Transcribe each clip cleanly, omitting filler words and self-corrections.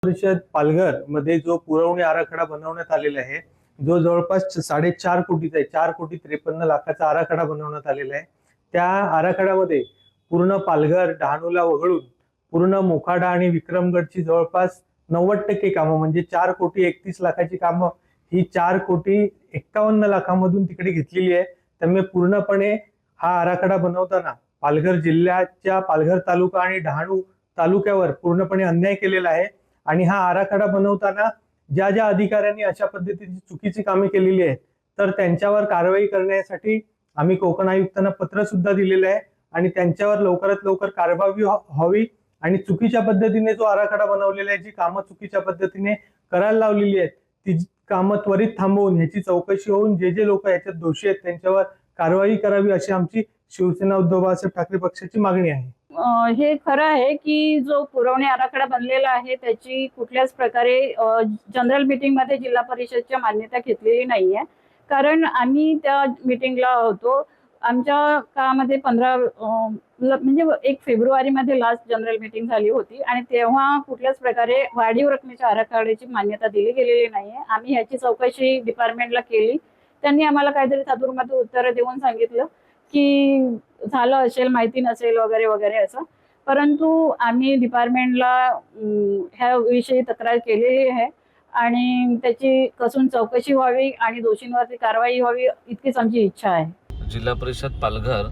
परिषद पालघर मध्ये जो पुरवणी आराखडा बनवण्यात आलेला आहे, जो जवळपास 4.5 कोटीचा आहे, 4,53,00,000चा आराखडा बनवण्यात आलेला आहे. त्या आराखड्यामध्ये पूर्ण पालघर डहाणूला वगळून पूर्ण मोखाडा आणि विक्रमगडची जवळपास 90% कामं म्हणजे 4,31,00,000ची कामं ही 4,51,00,000मधून तिकडे घेतलेली आहे. त्यामुळे पूर्णपणे हा आराखडा बनवताना पालघर जिल्ह्याच्या पालघर तालुका आणि डहाणू तालुक्यावर पूर्णपणे अन्याय केलेला आहे. आणि हा आराखडा बनवताना ज्या ज्या अधिकाऱ्यांनी अशा पद्धतीची चुकीची कामे केलेली आहेत तर त्यांच्यावर कारवाई करण्यासाठी आम्ही कोकण आयुक्तांना पत्र सुद्धा दिलेलं आहे आणि त्यांच्यावर लवकरात लवकर कारवाई व्हावी आणि चुकीच्या पद्धतीने जो आराखडा बनवलेला आहे, जी कामं चुकीच्या पद्धतीने करायला लावलेली आहेत ती कामं त्वरित थांबवून ह्याची चौकशी होऊन जे जे लोक याच्यात दोषी आहेत त्यांच्यावर कारवाई करावी अशी आमची शिवसेना उद्धव बाळासाहेब ठाकरे पक्षाची मागणी आहे. हे खरं आहे की जो पुरवणी आराखडा बनलेला आहे त्याची कुठल्याच प्रकारे जनरल मीटिंग मध्ये जिल्हा परिषदच्या मान्यता घेतलेली नाहीये. कारण आम्ही त्या मीटिंगला होतो. आमच्या काळामध्ये 15 म्हणजे 1 फेब्रुवारीमध्ये लास्ट जनरल मीटिंग झाली होती आणि तेव्हा कुठल्याच प्रकारे वाढीव रकमेच्या आराखड्याची मान्यता दिली गेलेली नाहीये. आम्ही ह्याची चौकशी डिपार्टमेंटला केली. त्यांनी आम्हाला काहीतरी चातुर्मातुर उत्तरं देऊन सांगितलं की झालं असेल, माहिती नसेल वगैरे वगैरे असं. परंतु आम्ही डिपार्टमेंटला ह्या विषयी तक्रार केलेली आहे आणि त्याची कसून चौकशी व्हावी आणि दोषींवरती कारवाई व्हावी इतकीच आमची इच्छा आहे. जिल्हा परिषद पालघर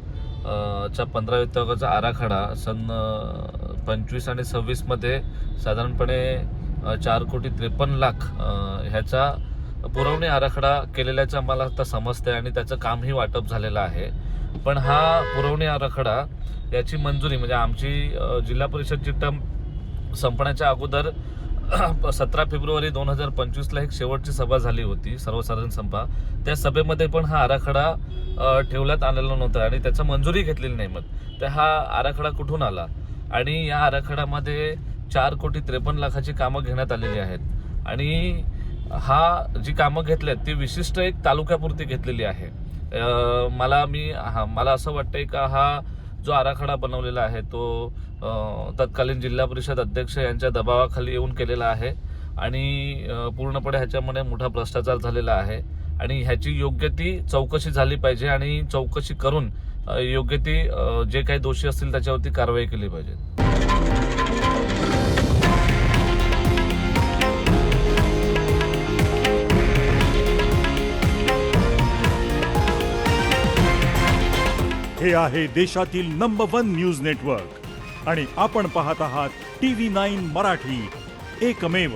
चा 15 विभागाचा आराखडा सन 25 आणि 26 मध्ये साधारणपणे 4,53,00,000 ह्याचा पुरवणी आराखडा केलेल्याचं आम्हाला आता समजतंय आणि त्याचं कामही वाटप झालेलं आहे. पण हा पुरवणी आराखडा याची मंजुरी म्हणजे आमची जिल्हा परिषदची टर्म संपण्याच्या अगोदर 17 फेब्रुवारी 2025ला एक शेवटची सभा झाली होती, सर्वसाधारण सभा. त्या सभेमध्ये पण हा आराखडा ठेवण्यात आलेला नव्हता आणि त्याची मंजुरी घेतलेली नाही. मग तर हा आराखडा कुठून आला आणि या आराखड्यामध्ये 4,53,00,000ची कामं घेण्यात आलेली आहेत आणि हा जी कामं घेतल्यात ती विशिष्ट एक तालुक्यापुरती घेतलेली आहे. मला असं वाटतंय का हा जो आराखडा बनवलेला आहे तो तत्कालीन जिल्हा परिषद अध्यक्ष यांच्या दबावाखाली येऊन केलेला आहे आणि पूर्णपणे ह्याच्यामध्ये मोठा भ्रष्टाचार झालेला आहे आणि ह्याची योग्य ती चौकशी झाली पाहिजे आणि चौकशी करून योग्य ती जे काही दोषी असतील त्याच्यावरती कारवाई केली पाहिजे. हे आहे देशातील नंबर 1 न्यूज नेटवर्क आणि आपण पाहत आहात TV9 मराठी, एकमेव.